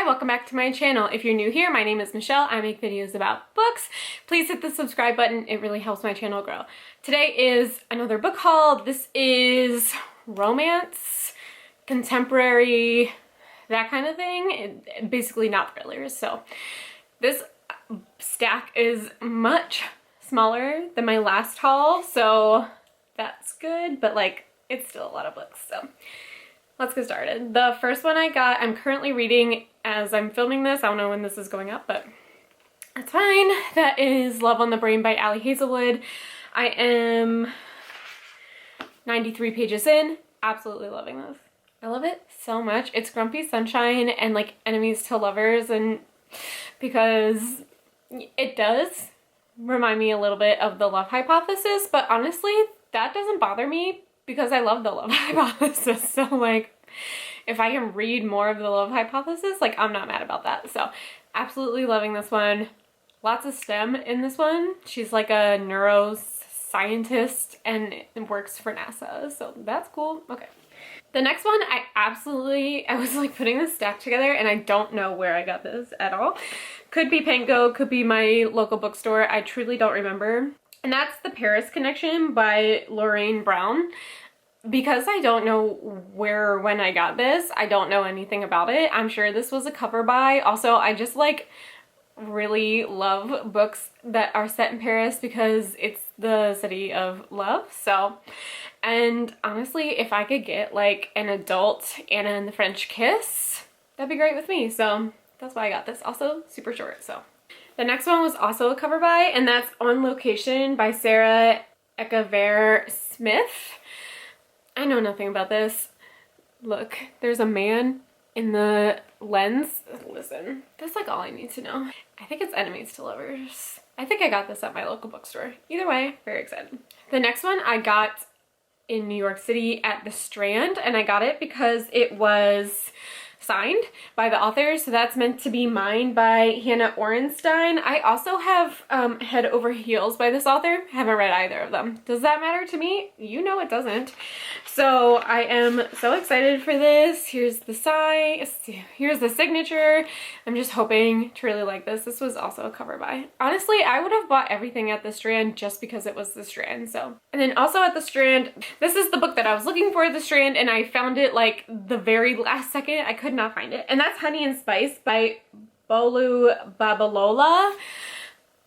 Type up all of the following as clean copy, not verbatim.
welcome back to my channel. If you're new here, my name is Michelle. I make videos about books. Please hit the subscribe button. It really helps my channel grow. Today is another book haul. This is romance, contemporary, that kind of thing. Basically not thrillers. So this stack is much smaller than my last haul, so that's good, but like it's still a lot of books. So let's get started. The first one I got, I'm currently reading as I'm filming this. I don't know when this is going up, but that's fine. That is Love on the Brain by Hazelwood. I am 93 pages in. Absolutely loving this. I love it so much. It's Grumpy Sunshine and like enemies to lovers, and because it does remind me a little bit of The Love Hypothesis, but honestly, that doesn't bother me because I love The Love Hypothesis. So like, if I can read more of The Love Hypothesis, like I'm not mad about that. So absolutely loving this one. Lots of STEM in this one. She's like a neuroscientist and works for NASA. So that's cool. Okay. The next one, I was like putting this stack together and I don't know where I got this at all. Could be Panko, could be my local bookstore. I truly don't remember. And that's The Paris Connection by Lorraine Brown. Because I don't know where or when I got this, I don't know anything about it. I'm sure this was a cover buy. Also, I just like really love books that are set in Paris because it's the city of love. So, and honestly, if I could get like an adult Anna and the French Kiss, that'd be great with me. So that's why I got this. Also super short. So the next one was also a cover buy, and that's On Location by Sarah Ekaver Smith. I know nothing about this. Look, there's a man in the lens. Listen, that's like all I need to know. I think it's Enemies to Lovers. I think I got this at my local bookstore. Either way, very excited. The next one I got in New York City at the Strand, and I got it because it was signed by the author, so that's Meant to Be Mine by Hannah Orenstein. I also have Head Over Heels by this author. Haven't read either of them. Does that matter to me? You know it doesn't. So I am so excited for this. Here's the sign. Here's the signature. I'm just hoping to really like this. This was also a cover buy. Honestly, I would have bought everything at the Strand just because it was the Strand. So, and then also at the Strand, this is the book that I was looking for at the Strand, and I found it like the very last second. I could not find it, and that's Honey and Spice by Bolu Babalola.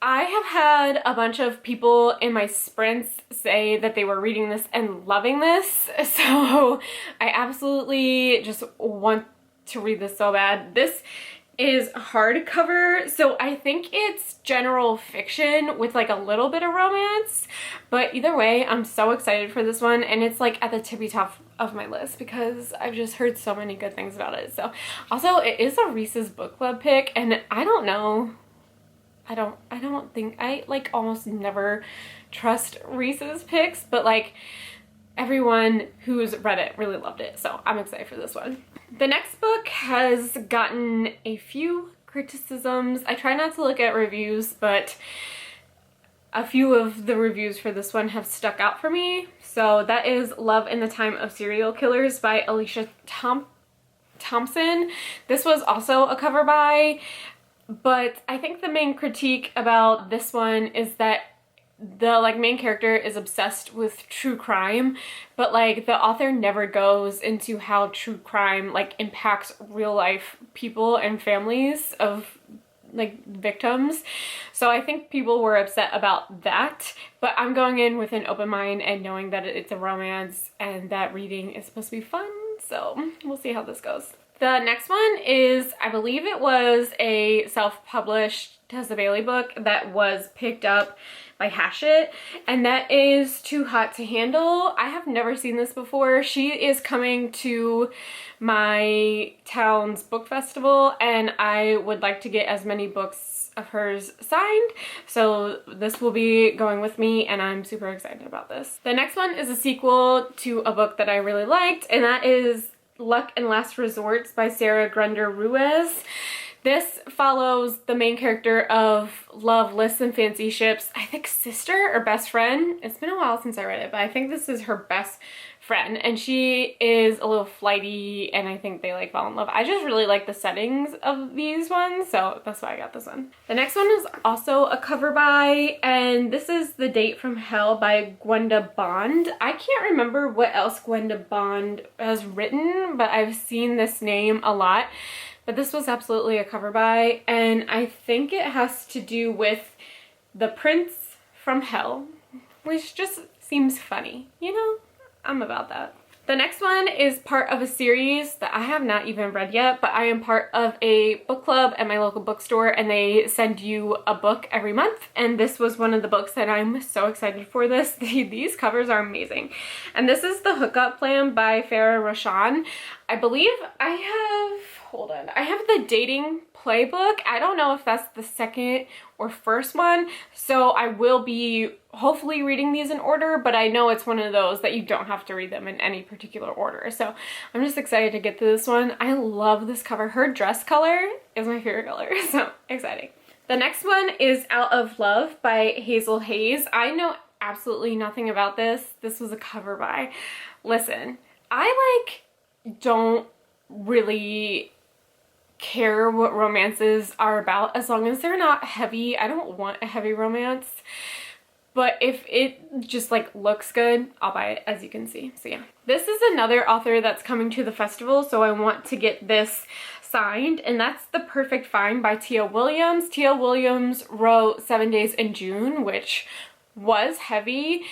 I have had a bunch of people in my sprints say that they were reading this and loving this, so I absolutely just want to read this so bad. This is hardcover, so I think it's general fiction with like a little bit of romance, but either way, I'm so excited for this one, and it's like at the tippy top of my list because I've just heard so many good things about it. So also, it is a Reese's book club pick, and I don't know, I don't think, I like almost never trust Reese's picks, but like everyone who's read it really loved it, so I'm excited for this one. The next book has gotten a few criticisms. I try not to look at reviews, but a few of the reviews for this one have stuck out for me. So that is Love in the Time of Serial Killers by Alicia Thompson. This was also a cover buy, but I think the main critique about this one is that the like main character is obsessed with true crime, but like the author never goes into how true crime like impacts real life people and families of like victims. So I think people were upset about that, but I'm going in with an open mind and knowing that it's a romance and that reading is supposed to be fun, so we'll see how this goes. The next one is, I believe it was a self-published Tessa Bailey book that was picked up by Hachette, and that is Too Hot to Handle. I have never seen this before. She is coming to my town's book festival, and I would like to get as many books of hers signed, so this will be going with me, and I'm super excited about this. The next one is a sequel to a book that I really liked, and that is Luck and Last Resorts by Sarah Grunder Ruiz. This follows the main character of Love, Lists, and Fancy Ships, I think sister or best friend. It's been a while since I read it, but I think this is her best friend, and she is a little flighty, and I think they like fall in love. I just really like the settings of these ones, so that's why I got this one. The next one is also a cover by, and this is The Date from Hell by Gwenda Bond. I can't remember what else Gwenda Bond has written, but I've seen this name a lot. But this was absolutely a cover by, and I think it has to do with the prince from hell, which just seems funny, you know? I'm about that. The next one is part of a series that I have not even read yet, but I am part of a book club at my local bookstore, and they send you a book every month, and this was one of the books that I'm so excited for this. These covers are amazing. And this is The Hookup Plan by Farah Roshan. I believe I have the dating playbook. I don't know if that's the second or first one, so I will be hopefully reading these in order, but I know it's one of those that you don't have to read them in any particular order. So I'm just excited to get to this one. I love this cover. Her dress color is my favorite color, so exciting. The next one is Out of Love by Hazel Hayes. I know absolutely nothing about this. This was a cover by. Listen, I don't really care what romances are about as long as they're not heavy. I don't want a heavy romance, but if it just looks good, I'll buy it, as you can see. So yeah, this is another author that's coming to the festival, so I want to get this signed, and that's The Perfect Find by Tia Williams. Tia Williams wrote 7 Days in June, which was heavy,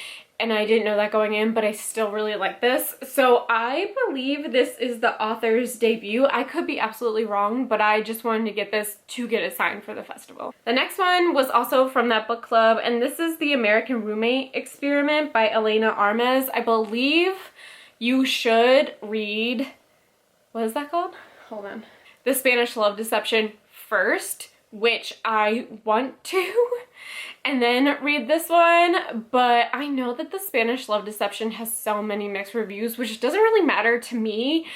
and I didn't know that going in, but I still really like this. So I believe this is the author's debut. I could be absolutely wrong, but I just wanted to get this to get it signed for the festival. The next one was also from that book club, and this is The American Roommate Experiment by Elena Armez. I believe you should read, what is that called? Hold on. The Spanish Love Deception first, which I want to, and then read this one, but I know that The Spanish Love Deception has so many mixed reviews, which doesn't really matter to me,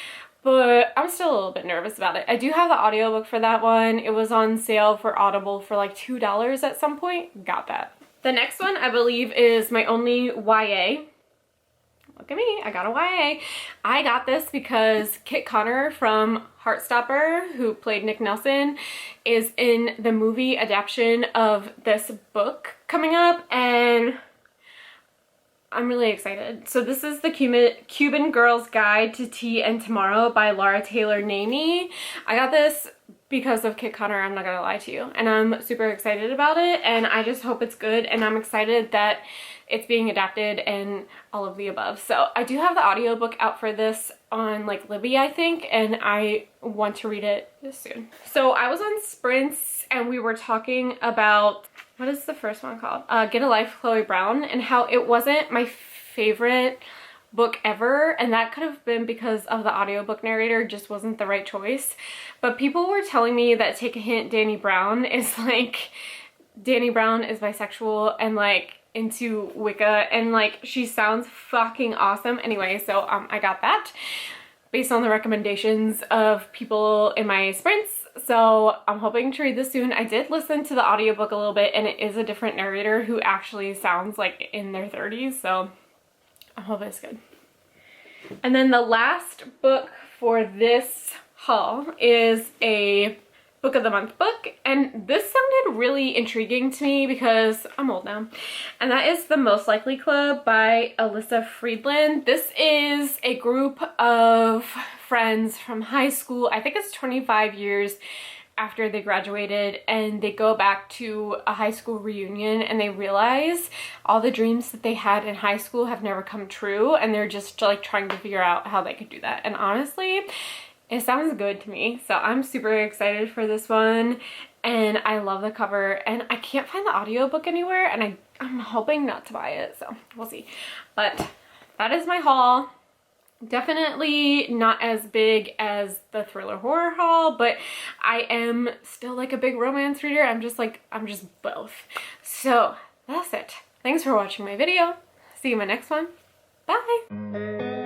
but I'm still a little bit nervous about it. I do have the audiobook for that one. It was on sale for Audible for like $2 at some point. Got that. The next one I believe is my only YA. Look at me, I got a YA. I got this because Kit Connor from Heartstopper, who played Nick Nelson, is in the movie adaptation of this book coming up, and I'm really excited. So this is the Cuban Girl's Guide to Tea and Tomorrow by Laura Taylor Nami. I got this because of Kit Connor, I'm not gonna lie to you, and I'm super excited about it, and I just hope it's good, and I'm excited that it's being adapted and all of the above. So I do have the audiobook out for this on Libby, I think, and I want to read it soon. So I was on Sprints and we were talking about, what is the first one called? Get a Life, Chloe Brown, and how it wasn't my favorite book ever, and that could have been because of the audiobook narrator just wasn't the right choice. But people were telling me that Take a Hint, Danny Brown is Danny Brown is bisexual and into Wicca, and she sounds fucking awesome. Anyway, so I got that based on the recommendations of people in my Sprints, so I'm hoping to read this soon. I did listen to the audiobook a little bit, and it is a different narrator who actually sounds in their 30s, so I hope it's good. And then the last book for this haul is a Book of the Month book, and this sounded really intriguing to me because I'm old now, and that is The Most Likely Club by Alyssa Friedland. This is a group of friends from high school. I think it's 25 years after they graduated, and they go back to a high school reunion, and they realize all the dreams that they had in high school have never come true, and they're just trying to figure out how they could do that. And honestly, it sounds good to me, so I'm super excited for this one, and I love the cover, and I can't find the audiobook anywhere, and I'm hoping not to buy it, so we'll see. But that is my haul. Definitely not as big as the thriller horror haul, but I am still a big romance reader. I'm just both. So that's it. Thanks for watching my video. See you in my next one. Bye!